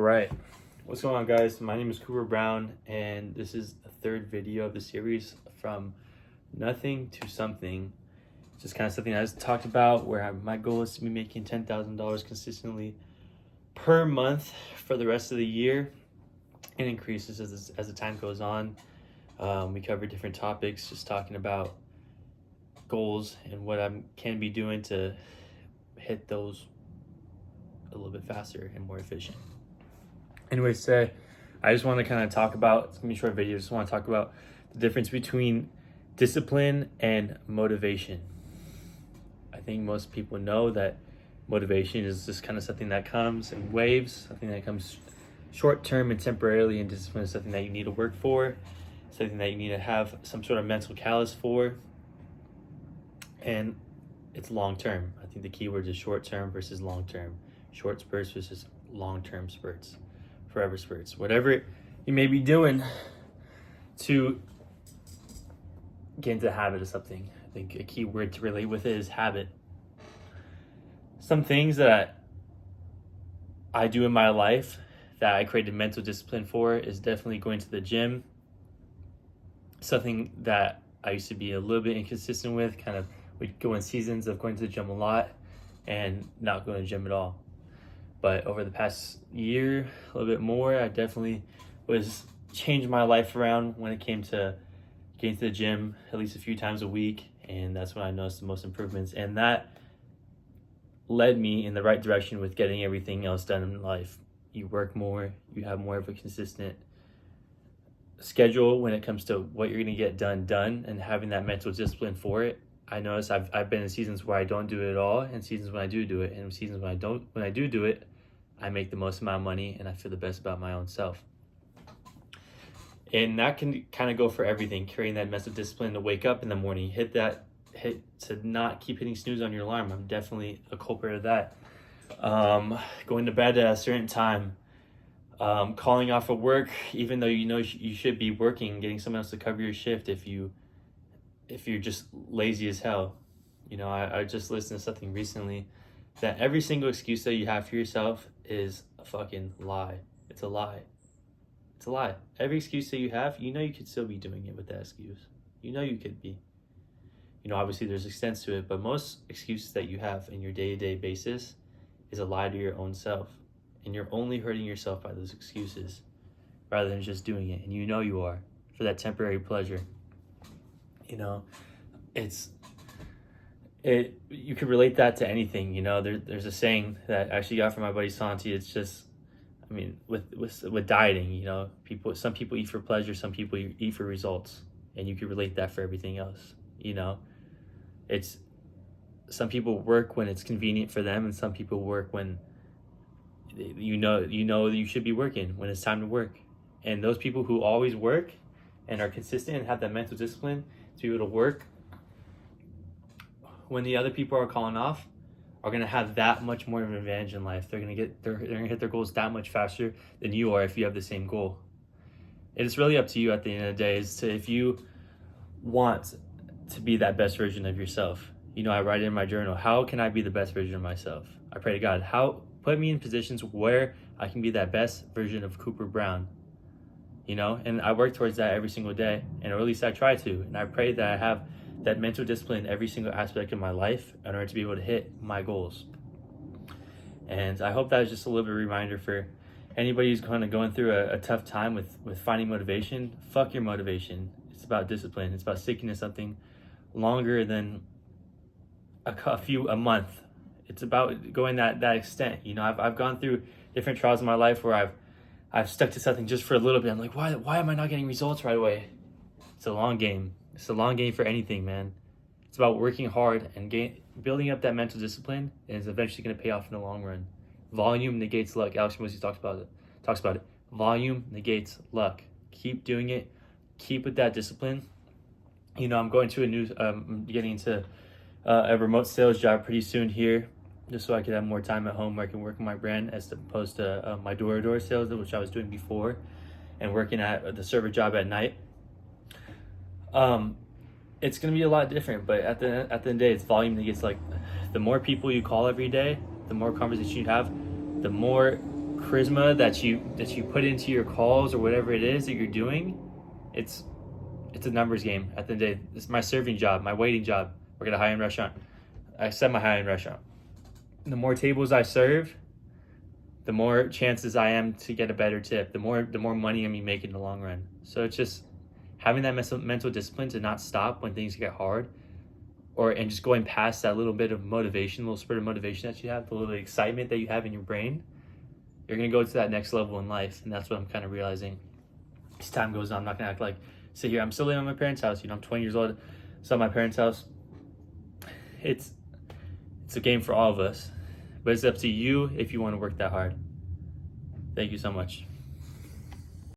Right. What's going on, guys? My name is Cooper Brown, and this is the third video of the series from nothing to something. Just kind of something I just talked about where my goal is to be making $10,000 consistently per month for the rest of the year. It increases as the time goes on. We cover different topics, just talking about goals and what I can be doing to hit those a little bit faster and more efficient. Anyways, today I just want to kind of talk about, it's gonna be a short video, just want to talk about the difference between discipline and motivation. I think most people know that motivation is just kind of something that comes in waves, something that comes short term and temporarily, and discipline is something that you need to work for, something that you need to have some sort of mental callus for, and it's long term. I think the key word is short term versus long term, short spurts versus long term spurts. Forever spurts, whatever you may be doing to get into the habit of something. I think a key word to relate with it is habit. Some things that I do in my life that I created mental discipline for is definitely going to the gym. Something that I used to be a little bit inconsistent with, kind of would go in seasons of going to the gym a lot and not going to the gym at all. But over the past year, a little bit more, I definitely was changing my life around when it came to getting to the gym at least a few times a week. And that's when I noticed the most improvements. And that led me in the right direction with getting everything else done in life. You work more, you have more of a consistent schedule when it comes to what you're going to get done, and having that mental discipline for it. I notice I've been in seasons where I don't do it at all, and seasons when I do it, and seasons when I do it, I make the most amount of money and I feel the best about my own self. And that can kind of go for everything, carrying that mental discipline to wake up in the morning, hit to not keep hitting snooze on your alarm. I'm definitely a culprit of that. Going to bed at a certain time, calling off of work, even though you know you should be working, getting someone else to cover your shift if you're just lazy as hell. You know, I just listened to something recently that every single excuse that you have for yourself is a fucking lie. It's a lie. It's a lie. Every excuse that you have, you know you could still be doing it with that excuse. You know you could be. You know, obviously there's extents to it, but most excuses that you have in your day-to-day basis is a lie to your own self. And you're only hurting yourself by those excuses rather than just doing it. And you know you are, for that temporary pleasure. You know, you could relate that to anything. You know, there's a saying that I actually got from my buddy Santi. It's just, I mean, with dieting, you know, some people eat for pleasure, some people eat for results, and you could relate that for everything else. You know, it's some people work when it's convenient for them, and some people work when you know you should be working when it's time to work. And those people who always work and are consistent and have that mental discipline to be able to work when the other people are calling off are going to have that much more of an advantage in life. They're going to hit their goals that much faster than you are if you have the same goal. And it's really up to you at the end of the day is to, if you want to be that best version of yourself. You know, I write in my journal, how can I be the best version of myself? I pray to God, put me in positions where I can be that best version of Cooper Brown. You know, and I work towards that every single day, and or at least I try to. And I pray that I have that mental discipline in every single aspect of my life in order to be able to hit my goals. And I hope that is just a little bit of a reminder for anybody who's kind of going through a tough time with finding motivation. Fuck your motivation. It's about discipline. It's about sticking to something longer than a month. It's about going that extent. You know, I've gone through different trials in my life where I've stuck to something just for a little bit. I'm like, why am I not getting results right away? It's a long game. It's a long game for anything, man. It's about working hard and building up that mental discipline, and it's eventually going to pay off in the long run. Volume negates luck. Alex Hormozi talks about it. Volume negates luck. Keep doing it. Keep with that discipline. You know, I'm going to getting into a remote sales job pretty soon here, just so I could have more time at home where I can work on my brand as opposed to my door-to-door sales, which I was doing before, and working at the server job at night. It's going to be a lot different, but at the end of the day, it's volume that gets, like, the more people you call every day, the more conversation you have, the more charisma that you put into your calls or whatever it is that you're doing, it's a numbers game at the end of the day. It's my serving job, my waiting job. Work at a high-end restaurant. I set my high-end restaurant. The more tables I serve, the more chances I am to get a better tip. The more money I'm gonna make in the long run. So it's just having that mental discipline to not stop when things get hard, and just going past that little bit of motivation, little spurt of motivation that you have, the little excitement that you have in your brain. You're gonna go to that next level in life, and that's what I'm kind of realizing. As time goes on, I'm not gonna act like sit here. I'm still living at my parents' house. I'm 20 years old. So at my parents' house. It's a game for all of us, but it's up to you if you want to work that hard. Thank you so much.